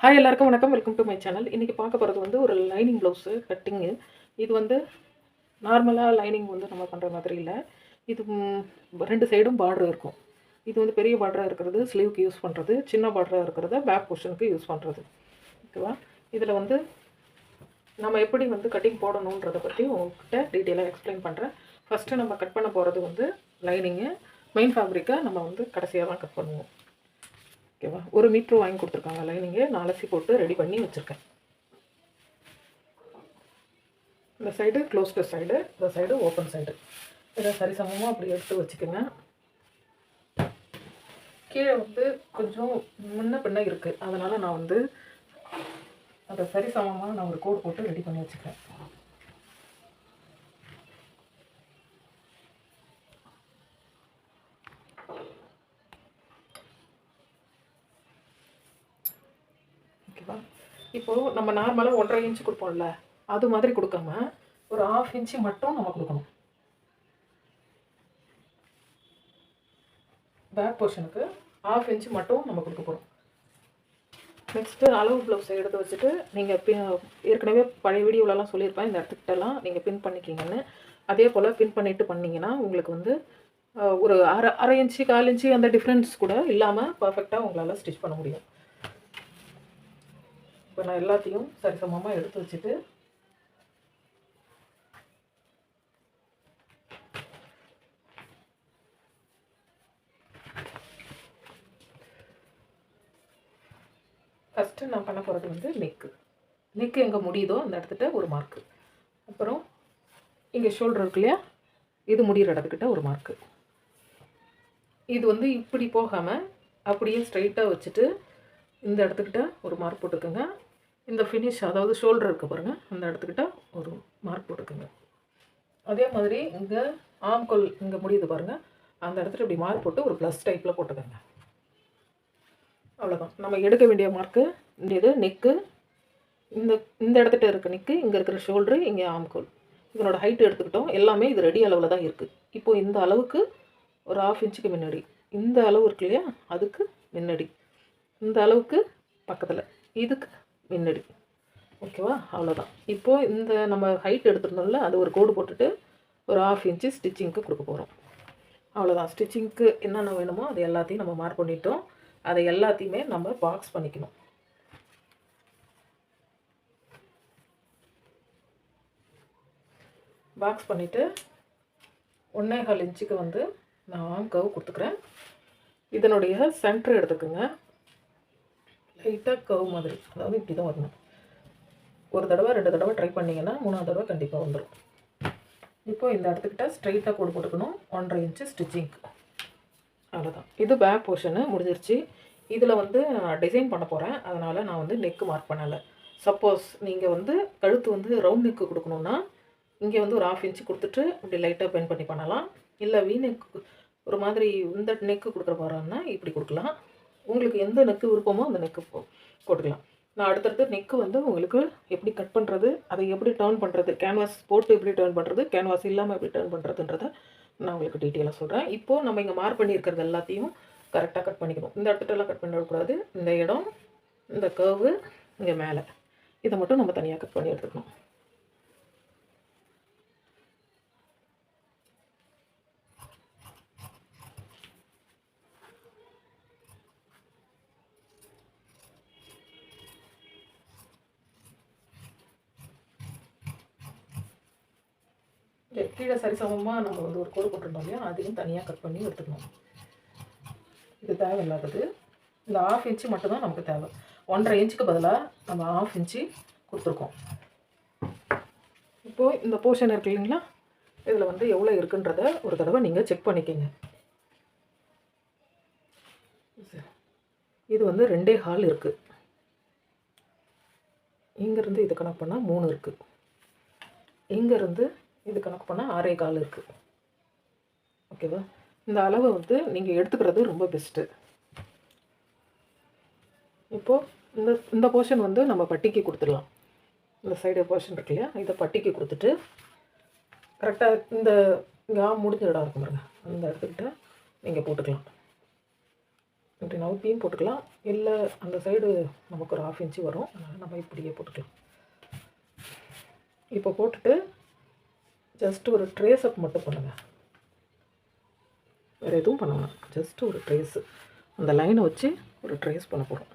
Hi எல்லாருக்கும் வணக்கம். Welcome to my channel. இன்றைக்கி பார்க்க போகிறது வந்து ஒரு லைனிங் ப்ளவுஸு கட்டிங்கு. இது வந்து நார்மலாக லைனிங் வந்து நம்ம பண்ணுற மாதிரி இல்லை. இது ரெண்டு சைடும் பார்டர் இருக்கும். இது வந்து பெரிய பார்டராக இருக்கிறது ஸ்லீவுக்கு யூஸ் பண்ணுறது, சின்ன பார்டராக இருக்கிறத பேக் போர்ஷனுக்கு யூஸ் பண்ணுறது. ஓகேவா? இதில் வந்து நம்ம எப்படி வந்து கட்டிங் போடணுன்றதை பற்றி உங்கள்கிட்ட டீட்டெயிலாக எக்ஸ்பிளைன் பண்ணுறேன். ஃபஸ்ட்டு நம்ம கட் பண்ண போகிறது வந்து லைனிங்கு. மெயின் ஃபேப்ரிக்கை நம்ம வந்து கடைசியாக தான் கட் பண்ணுவோம். ஓகேவா? 1 மீட்ரு வாங்கி கொடுத்துருக்காங்க லைனிங்கு. நான் அலசி போட்டு ரெடி பண்ணி வச்சுருக்கேன். இந்த சைடு க்ளோஸ்டு சைடு, இந்த சைடு ஓப்பன் சைடு. இதை சரிசமமாக அப்படி எடுத்து வச்சுக்கோங்க. கீழே வந்து கொஞ்சம் முன்ன பின்ன இருக்குது, அதனால் நான் வந்து அதை சரிசமமாக நான் ஒரு கோடு போட்டு ரெடி பண்ணி வச்சுக்கிறேன். ஓகேவா? இப்போது நம்ம நார்மலாக 1.5 இன்ச்சு கொடுப்போம்ல, அது மாதிரி கொடுக்காம ஒரு 1/2 இன்ச்சு மட்டும் நம்ம கொடுக்கணும். பேக் போர்ஷனுக்கு 1/2 இன்ச்சு மட்டும் நம்ம கொடுக்க போகிறோம். நெக்ஸ்ட்டு அளவு ப்ளவுஸை எடுத்து வச்சுட்டு நீங்கள் ஏற்கனவே பழைய வீடியோவிலலாம் சொல்லியிருப்பேன், இந்த இடத்துக்கிட்டலாம் நீங்கள் பின் பண்ணிக்கிங்கன்னு. அதே போல் பின் பண்ணிவிட்டு பண்ணிங்கன்னா உங்களுக்கு வந்து ஒரு அரை இன்ச்சு 1/4 இன்ச்சு அந்த டிஃப்ரென்ஸ் கூட இல்லாமல் பர்ஃபெக்டாக உங்களால் ஸ்டிச் பண்ண முடியும். இப்போ நான் எல்லாத்தையும் சரிசமமாக எடுத்து வச்சுட்டு ஃபஸ்ட்டு நான் பண்ண போகிறது வந்து நெக்கு எங்கே முடியுதோ அந்த இடத்துக்கிட்ட ஒரு மார்க்கு, அப்புறம் இங்கே ஷோல்டர் இருக்கு இல்லையா, இது முடிகிற இடத்துக்கிட்ட ஒரு மார்க்கு. இது வந்து இப்படி போகாமல் அப்படியே ஸ்ட்ரைட்டாக வச்சுட்டு இந்த இடத்துக்கிட்ட ஒரு மார்க் போட்டுக்கோங்க. இந்த ஃபினிஷ் அதாவது ஷோல்டர் இருக்குது பாருங்கள், அந்த இடத்துக்கிட்ட ஒரு மார்க் போட்டுக்கோங்க. அதே மாதிரி இங்கே ஆம்கோல் இங்கே முடியுது பாருங்கள், அந்த இடத்துல இப்படி மார்க் போட்டு ஒரு ப்ளஸ் டைப்பில் போட்டுக்கோங்க. அவ்வளோதான். நம்ம எடுக்க வேண்டிய மார்க்கு இந்த இது நெக்கு, இந்த இடத்துக்கிட்ட இருக்க நெக்கு, இங்கே இருக்கிற ஷோல்டரு, இங்கே ஆம்கோல். இதனோட ஹைட்டு எடுத்துக்கிட்டோம். எல்லாமே இது ரெடி அளவில் தான் இருக்குது. இப்போது இந்த அளவுக்கு ஒரு 1/2 இன்ச்சுக்கு முன்னாடி, இந்த அளவு இருக்கு இல்லையா, அதுக்கு முன்னாடி, இந்த அளவுக்கு பக்கத்தில், இதுக்கு முன்னாடி. ஓகேவா? அவ்வளோதான். இப்போது இந்த நம்ம ஹைட் எடுத்துருந்தோம்ல, அது ஒரு கோடு போட்டுட்டு ஒரு 1/2 இன்ச்சு ஸ்டிச்சிங்க்கு கொடுக்க போகிறோம். அவ்வளோதான். ஸ்டிச்சிங்க்கு என்னென்ன வேணுமோ அது எல்லாத்தையும் நம்ம மார்க் பண்ணிட்டோம். அதை எல்லாத்தையுமே நம்ம பாக்ஸ் பண்ணிக்கணும். பாக்ஸ் பண்ணிவிட்டு 1.25 இன்ச்சுக்கு வந்து நான் ஆம் கர்வ் கொடுத்துக்கிறேன். இதனுடைய சென்டர் எடுத்துக்கோங்க. லைட்டாக கர்வ் மாதிரி, அதாவது இப்படி தான் வரணும். ஒரு தடவை 2 தடவை ட்ரை பண்ணிங்கன்னா 3ஆவது தடவை கண்டிப்பாக வந்துடும். இப்போது இந்த இடத்துக்கிட்ட ஸ்ட்ரைட்டாக கோடு போட்டுக்கணும். 1.5 இன்ச்சு ஸ்டிச்சிங்க்கு. அவ்வளோதான். இது பேக் போர்ஷனு முடிஞ்சிருச்சு. இதில் வந்து நான் டிசைன் பண்ண போகிறேன், அதனால் நான் வந்து நெக்கு மார்க் பண்ணலை. சப்போஸ் நீங்கள் வந்து கழுத்து வந்து ரவுண்ட் நெக்கு கொடுக்கணுன்னா இங்கே வந்து ஒரு 1/2 இன்ச்சு கொடுத்துட்டு இப்படி லைட்டாக பென் பண்ணி பண்ணலாம். இல்லை வீ நெக்கு ஒரு மாதிரி இந்த நெக்கு கொடுக்குற போகிறோன்னா இப்படி கொடுக்கலாம். உங்களுக்கு எந்த நெக்கு விருப்பமோ அந்த நெக்கு போட்டுக்கலாம். நான் அடுத்தடுத்து நெக்கு வந்து உங்களுக்கு எப்படி கட் பண்ணுறது, அதை எப்படி டர்ன் பண்ணுறது, கேன்வாஸ் போட்டு எப்படி டர்ன் பண்ணுறது, கேன்வாஸ் இல்லாமல் எப்படி டர்ன் பண்ணுறதுன்றதை நான் உங்களுக்கு டீட்டெயிலாக சொல்கிறேன். இப்போது நம்ம இங்கே மார்க் பண்ணியிருக்கிறது எல்லாத்தையும் கரெக்டாக கட் பண்ணிக்கணும். இந்த இடத்துட்டெல்லாம் கட் பண்ணிடக்கூடாது. இந்த இடம், இந்த கர்வு, இங்கே மேலே, இதை மட்டும் நம்ம தனியாக கட் பண்ணி எடுத்துக்கணும். கீழே சரிசமமாக நம்ம வந்து ஒரு கோடு போட்டிருந்தோம் இல்லையா, அதையும் தனியாக கட் பண்ணி எடுத்துக்கணும். இது தேவையில்லாதது. இந்த 1/2 இன்ச்சு மட்டும்தான் நமக்கு தேவை. 1.5 இன்ச்சுக்கு பதிலாக நம்ம 1/2 இன்ச்சு கொடுத்துருக்கோம். இப்போது இந்த போர்ஷன் இருக்கு இல்லைங்களா, இதில் வந்து எவ்வளோ இருக்குன்றத ஒரு தடவை நீங்கள் செக் பண்ணிக்கோங்க. இது வந்து 2.25 இருக்குது. இங்கேருந்து இது கணக்கு பண்ணால் 3 இருக்குது. இங்கேருந்து இது கணக்கு பண்ணால் 6.25 இருக்குது. ஓகேவா? இந்த அளவை வந்து நீங்கள் எடுத்துக்கிறது ரொம்ப பெஸ்ட்டு. இப்போது இந்த போர்ஷன் வந்து நம்ம பட்டிக்கு கொடுத்துடலாம். இந்த சைடு போர்ஷன் இருக்கு இல்லையா, இதை பட்டிக்கு கொடுத்துட்டு கரெக்டாக இந்த இங்கே முடிஞ்ச இடம் இருக்கும் பாருங்க, அந்த இடத்துக்கிட்ட நீங்கள் போட்டுக்கலாம். இப்படி நவுத்தியும் போட்டுக்கலாம், இல்லை அந்த சைடு நமக்கு ஒரு 1/2 இன்ச்சு வரும், அதனால் நம்ம இப்படியே போட்டுக்கலாம். இப்போ போட்டுட்டு ஜஸ்ட் ஒரு ட்ரேஸ் அப் மட்டும் பண்ணுங்கள், வேறு எதுவும் பண்ணணும். ஜஸ்ட் ஒரு ட்ரேஸு அந்த லைனை வச்சு ஒரு ட்ரேஸ் பண்ண போகிறோம்.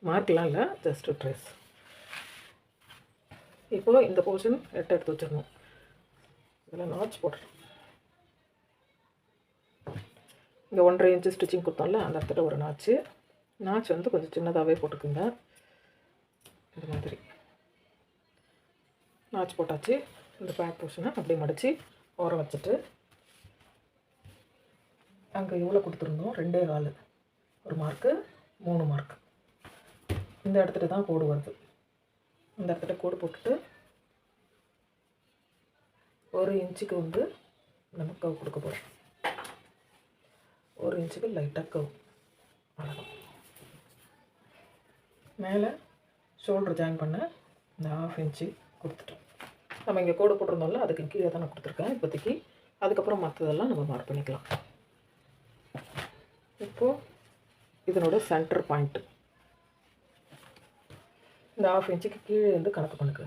மார்க்லாம் இல்லை, ஜஸ்ட் ட்ரேஸ். இப்போ இந்த போர்ஷன் எடுத்து வச்சிடணும். இதில் நாட்ச் போடுறேன். இங்கே 1.5 இன்ச்சு ஸ்டிச்சிங் கொடுத்தோம்ல, அந்த இடத்துல ஒரு நாட்ச் வந்து கொஞ்சம் சின்னதாகவே போட்டுக்குங்க. இந்த மாதிரி நாட்ச் போட்டாச்சு. இந்த பேக் போர்ஷனை அப்படியே மடித்து ஓரம் வச்சுட்டு, அங்கே எவ்வளோ கொடுத்துருந்தோம், 2.25 ஒரு மார்க்கு, 3 மார்க். இந்த இடத்துல தான் கோடு வருது. இந்த இடத்துல கோடு போட்டுட்டு 1 இன்ச்சுக்கு வந்து நம்ம கவ் கொடுக்க போகிறோம். 1 இன்ச்சுக்கு லைட்டாக கவ், அவ்வளோதான். மேலே ஷோல்டர் ஜாயின் பண்ண இந்த 1/2 இன்ச்சு கொடுத்துட்டோம். நம்ம இங்கே கோடு போட்டிருந்தோம்ல, அதுக்கு கீழே தான் நான் கொடுத்துருக்கேன் இப்போதைக்கு. அதுக்கப்புறம் மற்றதெல்லாம் நம்ம மார்க் பண்ணிக்கலாம். இப்போது இதனோட சென்டர் பாயிண்ட்டு இந்த 1/2 இன்ச்சுக்கு கீழே வந்து கணக்கு பண்ணுங்க.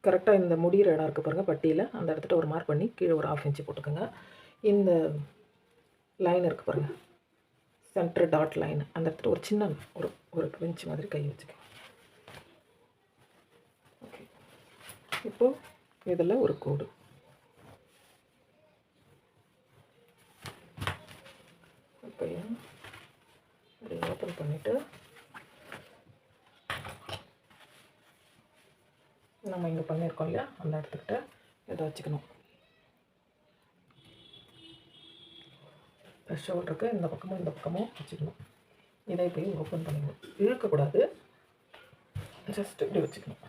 கரெக்டாக இந்த முடிகிற இடம் இருக்குது பாருங்கள், பட்டியில், அந்த இடத்துல ஒரு மார்க் பண்ணி கீழே ஒரு 1/2 இன்ச்சு போட்டுக்கோங்க. இந்த லைன் இருக்குது பாருங்கள், சென்டர் டாட் லைன், அந்த இடத்துல ஒரு சின்ன ஒரு இன்ச் மாதிரி கை வச்சுக்கோங்க. ஓகே, இப்போது இதில் ஒரு கோடு. இப்போயும் இப்படி ஓப்பன் பண்ணிவிட்டு நம்ம இங்கே பண்ணியிருக்கோம் இல்லையா, அந்த இடத்துக்கிட்ட இதை வச்சுக்கணும். ஷோல்டருக்கு இந்த பக்கமும் வச்சுக்கணும். இதை போய் ஓப்பன் பண்ணிக்கணும், இழுக்கக்கூடாது, ஜஸ்ட் இப்படி வச்சுக்கணும்.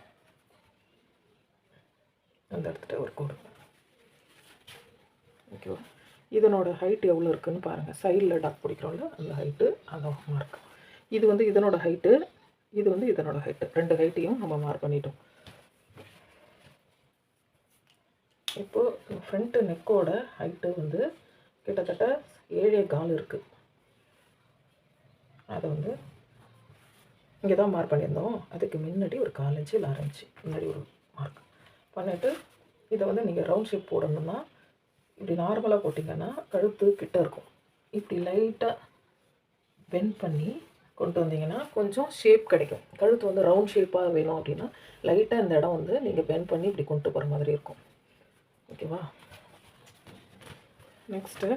அந்த இடத்துல ஒரு கோடு. ஓகேவா? இதனோட ஹைட் எவ்வளோ இருக்குதுன்னு பாருங்கள். சைடில் டாட் பிடிக்கிறோம்ல, அந்த ஹைட்டு, அந்த மார்க். இது வந்து இதனோட ஹைட்டு, இது வந்து இதனோட ஹைட்டு. 2 ஹைட்டையும் நம்ம மார்க் பண்ணிட்டோம். இப்போது ஃப்ரண்ட்டு நெக்கோட ஹைட்டு வந்து கிட்டத்தட்ட 7.25 இருக்குது. அதை வந்து இங்கே தான் மார்க் பண்ணியிருந்தோம். அதுக்கு முன்னாடி ஒரு 1/4 இன்ச்சு இல்லை 1/2 இன்ச்சு முன்னாடி ஒரு மார்க் பண்ணிவிட்டு, இதை வந்து நீங்கள் ரவுண்ட் ஷேப் போடணும்னா இப்படி நார்மலாக போட்டிங்கன்னா கழுத்து கிட்ட இருக்கும். இப்படி லைட்டாக பெண்ட் பண்ணி கொண்டு வந்தீங்கன்னா கொஞ்சம் ஷேப் கிடைக்கும். கழுத்து வந்து ரவுண்ட் ஷேப்பாக வேணும் அப்படின்னா லைட்டாக இந்த இடம் வந்து நீங்கள் பெண்ட் பண்ணி இப்படி கொண்டு போகிற மாதிரி இருக்கும். ஓகேவா? நெக்ஸ்ட்டு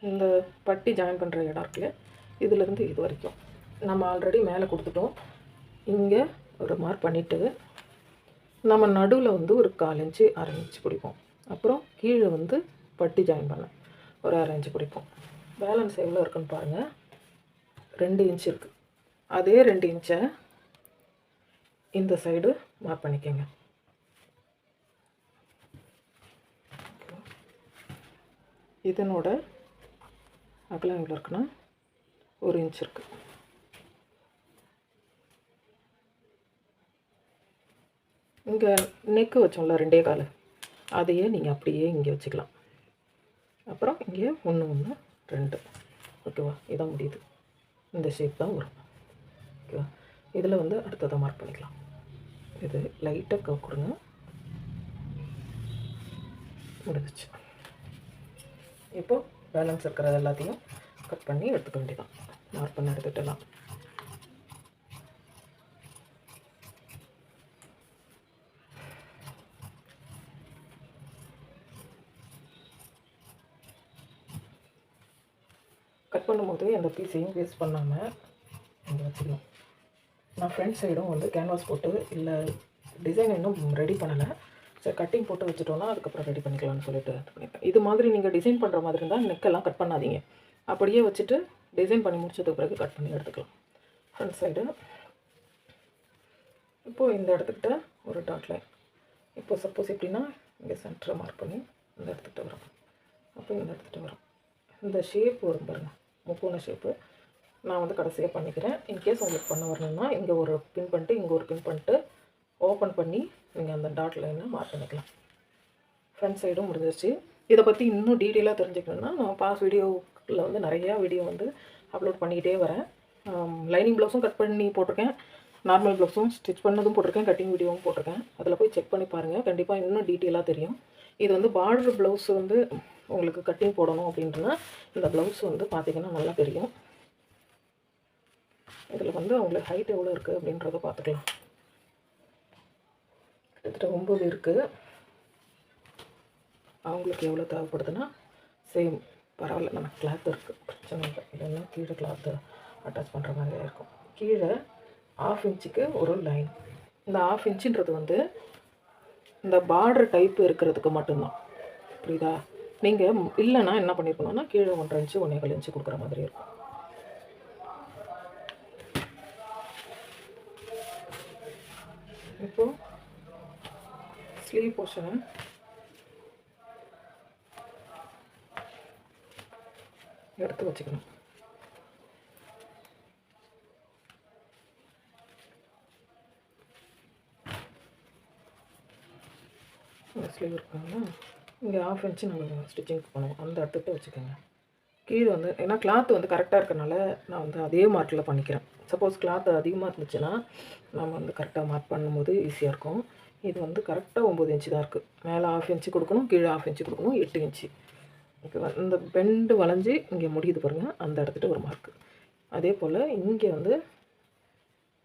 இந்த பட்டி ஜாயின் பண்ணுற இடம் இருக்குல்ல, இதிலேருந்து இது வரைக்கும் நம்ம ஆல்ரெடி மேலே கொடுத்துட்டோம். இங்கே ஒரு மார்க் பண்ணிவிட்டு நம்ம நடுவில் வந்து ஒரு 1/4 இன்ச்சு 1/2 இன்ச்சு பிடிப்போம். அப்புறம் கீழே வந்து பட்டி ஜாயின் பண்ண ஒரு 1/2 இன்ச்சு பிடிப்போம். பேலன்ஸ் எவ்வளோ இருக்குன்னு பாருங்கள், 2 இன்ச்சு இருக்குது. அதே 2 இன்ச்சை இந்த சைடு மார்க் பண்ணிக்கோங்க. இதனோட அகலம் எவ்வளோ இருக்குன்னா 1 இன்ச் இருக்குது. இங்கே நெக்கு வச்சோம்ல 2.25, அதையே நீங்கள் அப்படியே இங்கே வச்சுக்கலாம். அப்புறம் இங்கே 1 1 2. ஓகேவா? இதான் முடியுது. இந்த ஷேப் தான் வரும். ஓகேவா? இதில் வந்து அடுத்ததை மார்க் பண்ணிக்கலாம். இது லைட்டாக கவ் கொடுங்க, முடிஞ்சிச்சு. இப்போது பேலன்ஸ் இருக்கிறது எல்லாத்தையும் கட் பண்ணி எடுத்துக்க வேண்டியதான். மார்க் பண்ணி எடுத்துகிட்டலாம். கட் பண்ணும்போது அந்த பீஸையும் வேஸ்ட் பண்ணாமல் இங்கே வச்சுக்கணும். நான் ஃப்ரண்ட் சைடும் வந்து கேன்வாஸ் போட்டு இல்லை டிசைன் இன்னும் ரெடி பண்ணலை. சரி, கட்டிங் போட்டு வச்சுட்டோன்னா அதுக்கப்புறம் ரெடி பண்ணிக்கலாம்னு சொல்லிட்டு இது பண்ணிப்பேன். இது மாதிரி நீங்கள் டிசைன் பண்ணுற மாதிரி இருந்தால் நெக்கெல்லாம் கட் பண்ணாதீங்க, அப்படியே வச்சுட்டு டிசைன் பண்ணி முடிச்சதுக்கு பிறகு கட் பண்ணி எடுத்துக்கலாம். ஃப்ரண்ட் சைடு இப்போது இந்த இடத்துக்கிட்ட ஒரு டாட் லைன். இப்போ சப்போஸ் எப்படின்னா இங்கே சென்டரை மார்க் பண்ணி இந்த இடத்துக்கிட்ட வரும். அப்போ இந்த இடத்துக்கிட்ட வரும். இந்த ஷேப் வரும் பாருங்கள், முக்கோண ஷேப்பு. நான் வந்து கடைசியாக பண்ணிக்கிறேன். இன்கேஸ் உங்களுக்கு பண்ண வரணும்னா இங்கே ஒரு பின் பண்ணிட்டு இங்கே ஒரு பின் பண்ணிட்டு ஓப்பன் பண்ணி நீங்கள் அந்த டாட் லைனை மார்க் பண்ணிக்கலாம். ஃப்ரண்ட் சைடும் முடிஞ்சிருச்சு. இதை பற்றி இன்னும் டீட்டெயிலாக தெரிஞ்சுக்கணுன்னா நான் பாஸ் வீடியோவில் வந்து நிறையா வீடியோ வந்து அப்லோட் பண்ணிக்கிட்டே வரேன். லைனிங் ப்ளவுஸும் கட் பண்ணி போட்டிருக்கேன், நார்மல் ப்ளவுஸும் ஸ்டிச் பண்ணதும் போட்டிருக்கேன், கட்டிங் வீடியோவும் போட்டிருக்கேன். அதில் போய் செக் பண்ணி பாருங்கள், கண்டிப்பாக இன்னும் டீட்டெயிலாக தெரியும். இது வந்து பார்டர் ப்ளவுஸ் வந்து உங்களுக்கு கட்டிங் போடணும் அப்படின்றனா இந்த ப்ளவுஸ் வந்து பார்த்திங்கன்னா நல்லா தெரியும். இதில் வந்து அவங்களுக்கு ஹைட் எவ்வளோ இருக்குது அப்படின்றத பார்த்துக்கலாம். கிட்டத்தட்ட 9 இருக்குது. அவங்களுக்கு எவ்வளோ தேவைப்படுதுன்னா சேம் பரவாயில்ல, நம்ம கிளாத் இருக்குது, பிரச்சனை இல்லை. இல்லைன்னா கீழே கிளாத்து அட்டாச் பண்ணுற மாதிரியே இருக்கும். கீழே 1/2 இன்ச்சுக்கு ஒரு லைன். இந்த 1/2 இன்ச்சுன்றது வந்து இந்த பார்டர் டைப்பு இருக்கிறதுக்கு மட்டும்தான், புரியுதா? நீங்கள் இல்லைன்னா என்ன பண்ணியிருக்கணும்னா கீழே 1.5 இன்ச்சு 1.25 இன்ச்சு கொடுக்குற மாதிரி இருக்கும். இப்போது ஸ்லீவ் போர்ஷனை எடுத்து வச்சுக்கணும். ஸ்லீவ் இருக்காங்கன்னா இங்கே 1/2 இன்ச்சு நம்ம ஸ்டிச்சிங் பண்ணுவோம், அந்த இடத்துக்கு வச்சுக்கோங்க. கீழே வந்து ஏன்னா கிளாத் வந்து கரெக்டாக இருக்கனால நான் வந்து அதே மார்க்கில் பண்ணிக்கிறேன். சப்போஸ் கிளாத் அதிகமாக இருந்துச்சுன்னா நம்ம வந்து கரெக்டாக மார்க் பண்ணும்போது ஈஸியாக இருக்கும். இது வந்து கரெக்டாக 9 இன்ச்சு தான் இருக்குது. மேலே 1/2 இன்ச்சு கொடுக்கணும், கீழே 1/2 இன்ச்சு கொடுக்கணும், 8 இன்ச்சு. ஓகேவா? இந்த பெண்டு வளைஞ்சி இங்கே முடியுது பாருங்கள், அந்த இடத்துட்டு ஒரு மார்க்கு. அதே போல் இங்கே வந்து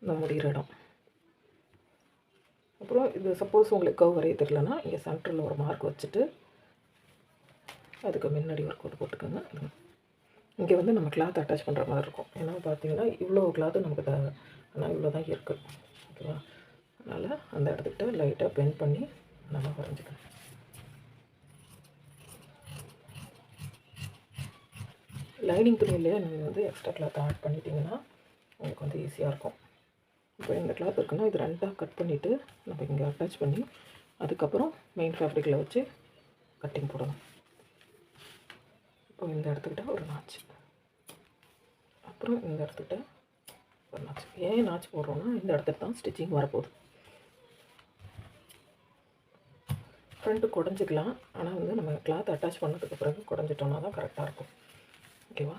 இந்த முடிகிற இடம். அப்புறம் இது சப்போஸ் உங்களுக்கு கவ் வரைய தெரியலனா இங்கே சென்டரில் ஒரு மார்க் வச்சுட்டு அதுக்கு முன்னாடி ஒரு கோடு போட்டுக்கோங்க. இங்கே வந்து நம்ம கிளாத் அட்டாச் பண்ணுற மாதிரி இருக்கும். ஏன்னா பார்த்தீங்கன்னா இவ்வளோ கிளாத்து நமக்கு தேவை, ஆனால் இவ்வளோ தான் இருக்குது. ஓகேவா? அதனால் அந்த இடத்துக்கிட்ட லைட்டாக பெண்ட் பண்ணி நம்ம வரைஞ்சிக்கணும். லைனிங் துணியிலேயே நீங்கள் வந்து எக்ஸ்ட்ரா கிளாத் ஆட் பண்ணிட்டீங்கன்னா உங்களுக்கு வந்து ஈஸியாக இருக்கும். இப்போ இந்த கிளாத் இருக்குன்னா இது 2ஆக கட் பண்ணிவிட்டு நம்ம இங்கே அட்டாச் பண்ணி அதுக்கப்புறம் மெயின் ஃபேப்ரிக்கில் வச்சு கட்டிங் போடணும். இப்போ இந்த இடத்துக்கிட்ட ஒரு நாச்சு, அப்புறம் இந்த இடத்துக்கிட்ட ஒரு நாச்சு. ஏன் நாச்சு போடுறோன்னா இந்த இடத்துக்கு தான் ஸ்டிச்சிங் வரப்போகுது. ஃப்ரண்ட்டு குடஞ்சிக்கலாம், ஆனால் வந்து நம்ம கிளாத் அட்டாச் பண்ணதுக்கு பிறகு குடஞ்சிட்டோம்னா தான் கரெக்டாக இருக்கும். ஓகேவா?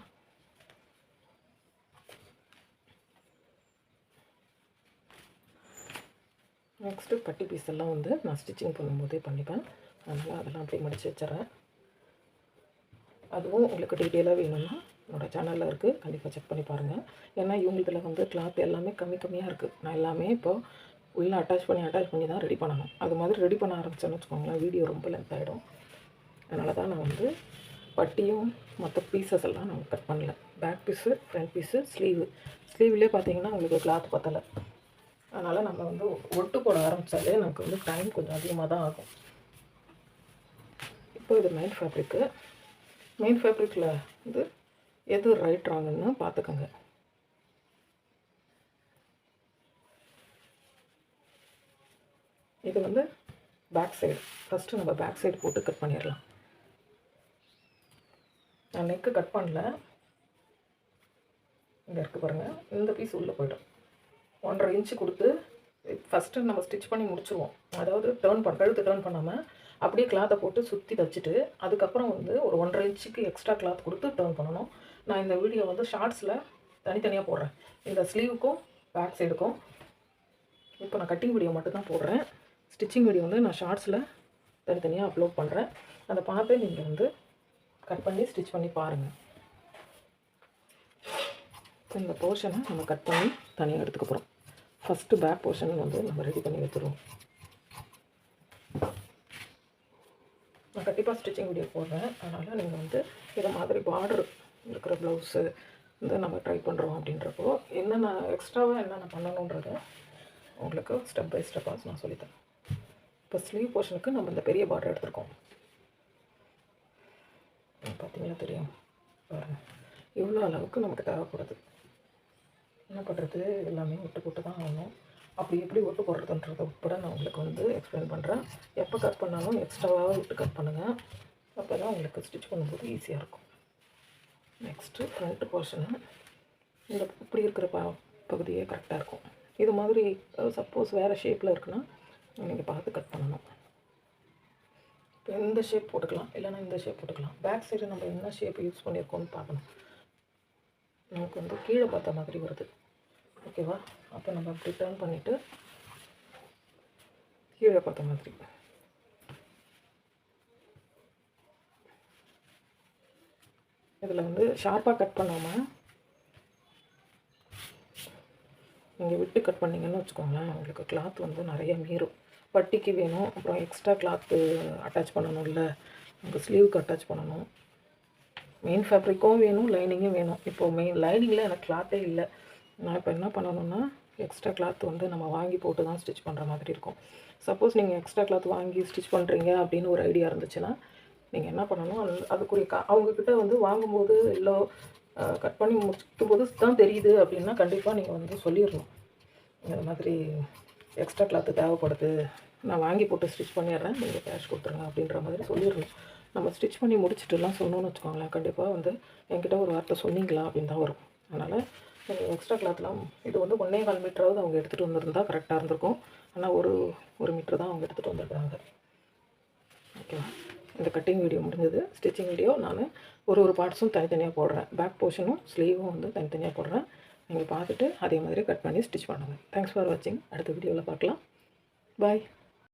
நெக்ஸ்ட்டு பட்டி பீஸ் எல்லாம் வந்து நான் ஸ்டிச்சிங் பண்ணும்போதே பண்ணிப்பேன். அதனால் அதெல்லாம் அப்படியே மடித்து வச்சிட்றேன். அதுவும் உங்களுக்கு டீட்டெயிலாக வேணும்னா என்னோடய சேனலில் இருக்குது, கண்டிப்பாக செக் பண்ணி பாருங்கள். ஏன்னா இவங்களதில் வந்து கிளாத் எல்லாமே கம்மியாக இருக்குது. நான் எல்லாமே இப்போது உள்ளே அட்டாச் பண்ணி தான் ரெடி பண்ணணும். அது மாதிரி ரெடி பண்ண ஆரம்பித்தேன்னு வச்சுக்கோங்களேன், வீடியோ ரொம்ப லென்த் ஆகிடும். அதனால தான் நான் வந்து பட்டியும் மற்ற பீசஸ் எல்லாம் நான் கட் பண்ணல. பேக் பீஸு, ஃப்ரண்ட் பீஸு, ஸ்லீவ்லேயே பார்த்தீங்கன்னா உங்களுக்கு கிளாத் பத்தலை. அதனால் நம்ம வந்து ஒட்டு போட ஆரம்பித்தாலே நமக்கு வந்து டைம் கொஞ்சம் அதிகமாக தான் ஆகும். இப்போ இது மெயின் ஃபேப்ரிக்கில் வந்து எது ரைட் ராங்குன்னு பார்த்துக்கோங்க. இது வந்து பேக் சைடு. ஃபஸ்ட்டு நம்ம பேக் சைடு போட்டு கட் பண்ணிடலாம். நான் நெக்கு கட் பண்ணல, இங்கே இருக்குது பாருங்கள், இந்த பீஸ் உள்ளே போய்டும். 1.5 இன்ச்சு கொடுத்து ஃபஸ்ட்டு நம்ம ஸ்டிச் பண்ணி முடிச்சுருவோம். அதாவது கழுத்து டேர்ன் பண்ணாமல் அப்படியே கிளாத்தை போட்டு சுற்றி தச்சுட்டு அதுக்கப்புறம் வந்து ஒரு 1.5 இன்ச்சுக்கு எக்ஸ்ட்ரா கிளாத் கொடுத்து டேர்ன் பண்ணணும். நான் இந்த வீடியோ வந்து ஷார்ட்ஸில் தனித்தனியாக போடுறேன், இந்த ஸ்லீவுக்கும் பேக் சைடுக்கும். இப்போ நான் கட்டிங் வீடியோ மட்டும்தான் போடுறேன். ஸ்டிச்சிங் வீடியோ வந்து நான் ஷார்ட்ஸில் தனித்தனியாக அப்லோட் பண்ணுறேன். அதை பார்த்து நீங்கள் வந்து கட் பண்ணி ஸ்டிச் பண்ணி பாருங்கள். இந்த போர்ஷனை நம்ம கட் பண்ணி தனியாக எடுத்துக்க போகிறோம். ஃபஸ்ட்டு பேக் போர்ஷன் வந்து நம்ம ரெடி பண்ணி வச்சுருவோம். நான் கண்டிப்பாக ஸ்டிச்சிங் வீடியோ போடுறேன். அதனால் நீங்கள் வந்து இதை மாதிரி பார்டர் இருக்கிற ப்ளவுஸு வந்து நம்ம ட்ரை பண்ணுறோம் அப்படின்றப்போ என்னென்ன எக்ஸ்ட்ராவாக என்னென்ன பண்ணணுன்றதை உங்களுக்கு ஸ்டெப் பை ஸ்டெப்பாக நான் சொல்லித்தரேன். இப்போ ஸ்லீவ் போர்ஷனுக்கு நம்ம இந்த பெரிய பார்டர் எடுத்துருக்கோம். பார்த்தீங்களா தெரியும் பாருங்கள், இவ்வளோ அளவுக்கு நமக்கு தேவைப்படுது. என்ன பண்ணுறது, எல்லாமே விட்டு போட்டு தான் ஆகணும். அப்படி எப்படி ஒட்டு போடுறதுன்றதை உட்பட நான் உங்களுக்கு வந்து எக்ஸ்பிளைன் பண்ணுறேன். எப்போ கட் பண்ணாலும் எக்ஸ்ட்ராவாக விட்டு கட் பண்ணுங்கள், அப்போ தான் உங்களுக்கு ஸ்டிச் பண்ணும்போது ஈஸியாக இருக்கும். நெக்ஸ்ட்டு ஃப்ரண்ட் போர்ஷனு இந்த இப்படி இருக்கிற பகுதியே கரெக்டாக இருக்கும். இது மாதிரி சப்போஸ் வேறு ஷேப்பில் இருக்குன்னா நீங்கள் பார்த்து கட் பண்ணணும். எந்த ஷேப் போட்டுக்கலாம், இல்லைன்னா இந்த ஷேப் போட்டுக்கலாம். பேக் சைடு நம்ம என்ன ஷேப் யூஸ் பண்ணியிருக்கோம்னு பார்க்கணும். நமக்கு வந்து கீழே பார்த்த மாதிரி வருது. ஓகேவா? அப்போ நம்ம அப்படி டர்ன் பண்ணிவிட்டு கீழே பார்த்த மாதிரி. இதில் வந்து ஷார்ப்பாக கட் பண்ணாமல் நீங்கள் விட்டு கட் பண்ணிங்கன்னு வச்சுக்கோங்களேன், உங்களுக்கு கிளாத் வந்து நிறைய மீறும். பட்டிக்கு வேணும், அப்புறம் எக்ஸ்ட்ரா கிளாத்து அட்டாச் பண்ணணும்ல, உங்கள் ஸ்லீவுக்கு அட்டாச் பண்ணணும். மெயின் ஃபேப்ரிக்கும் வேணும், லைனிங்கும் வேணும். இப்போது மெயின் லைனிங்கில் எனக்கு கிளாத்தே இல்லை. நான் இப்போ என்ன பண்ணணுன்னா, எக்ஸ்ட்ரா கிளாத் வந்து நம்ம வாங்கி போட்டு தான் ஸ்டிச் பண்ணுற மாதிரி இருக்கும். சப்போஸ் நீங்கள் எக்ஸ்ட்ரா கிளாத் வாங்கி ஸ்டிச் பண்ணுறீங்க அப்படின்னு ஒரு ஐடியா இருந்துச்சுன்னா, நீங்கள் என்ன பண்ணணும், அதுக்குரிய அவங்கக்கிட்ட வந்து வாங்கும்போது இல்லை கட் பண்ணி முடிக்கும்போது தான் தெரியுது அப்படின்னா கண்டிப்பாக நீங்கள் வந்து சொல்லிடணும். இந்த மாதிரி எக்ஸ்ட்ரா கிளாத்து தேவைப்படுது, நான் வாங்கி போட்டு ஸ்டிச் பண்ணிடுறேன், நீங்கள் கேஷ் கொடுத்துருங்க அப்படின்ற மாதிரி சொல்லிடணும். நம்ம ஸ்டிச் பண்ணி முடிச்சுட்டுலாம் சொன்னோன்னு வச்சுக்கோங்களேன், கண்டிப்பாக வந்து என்கிட்ட ஒரு வார்த்தை சொன்னீங்களா அப்படின்னு தான் வரும். அதனால் எக்ஸ்ட்ரா கிளாத்லாம் இது வந்து 1.25 மீட்டராவது அவங்க எடுத்துகிட்டு வந்திருந்தால் கரெக்டாக இருந்திருக்கும். ஆனால் ஒரு மீட்டர் தான் அவங்க எடுத்துகிட்டு வந்துருக்காங்க. ஓகேவா? இந்த கட்டிங் வீடியோ முடிஞ்சது. ஸ்டிச்சிங் வீடியோ நான் ஒரு பார்ட்ஸும் தனித்தனியாக போடுறேன். பேக் போர்ஷனும் ஸ்லீவும் வந்து தனித்தனியாக போடுறேன். நீங்கள் பார்த்துட்டு அதே மாதிரி கட் பண்ணி ஸ்டிச் பண்ணுங்கள். தேங்க்ஸ் ஃபார் வாட்சிங். அடுத்த வீடியோவில் பார்க்கலாம். பாய்.